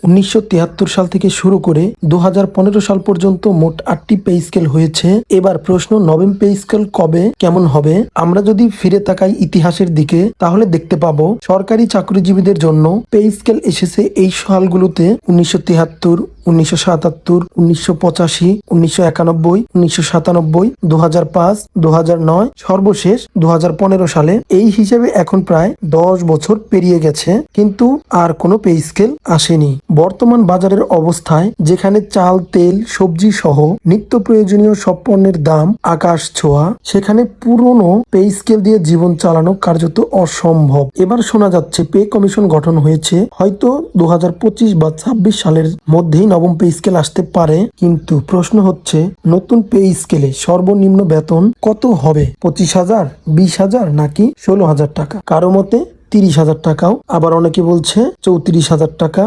1973 সাল থেকে শুরু করে 2015 সাল পর্যন্ত মোট 8টি পে স্কেল হয়েছে। এবার প্রশ্ন, নবম পে স্কেল কবে কেমন হবে? আমরা যদি ফিরে তাকাই ইতিহাসের দিকে, তাহলে দেখতে পাবো সরকারি চাকরিজীবীদের জন্য পে স্কেল এসেছে এই সালগুলোতে: 1973, 1977, 1985, 1991, 1997, 2005, 2009, সর্বশেষ 2015 সালে। এই হিসেবে এখন প্রায় 10 বছর পেরিয়ে গেছে, কিন্তু আর কোনো পে স্কেল আসেনি। বর্তমান বাজারের অবস্থায় যেখানে চাল, তেল, সবজি সহ নিত্য প্রয়োজনীয় সব পণ্যের দাম আকাশ ছোঁয়া, সেখানে পুরনো পে স্কেল দিয়ে জীবন চালানো কার্যত অসম্ভব। এবার শোনা যাচ্ছে পে কমিশন গঠন হয়েছে, হয়তো 2025 বা 26 সালের মধ্যেই নবম পে স্কেল আসতে পারে। কিন্তু প্রশ্ন হচ্ছে, নতুন পে স্কেলে সর্বনিম্ন বেতন কত হবে? 25,000, 20,000 নাকি 16,000 টাকা? কারো মতে 30,000 টাকাও, আবার অনেকে বলছে 34,000 টাকা।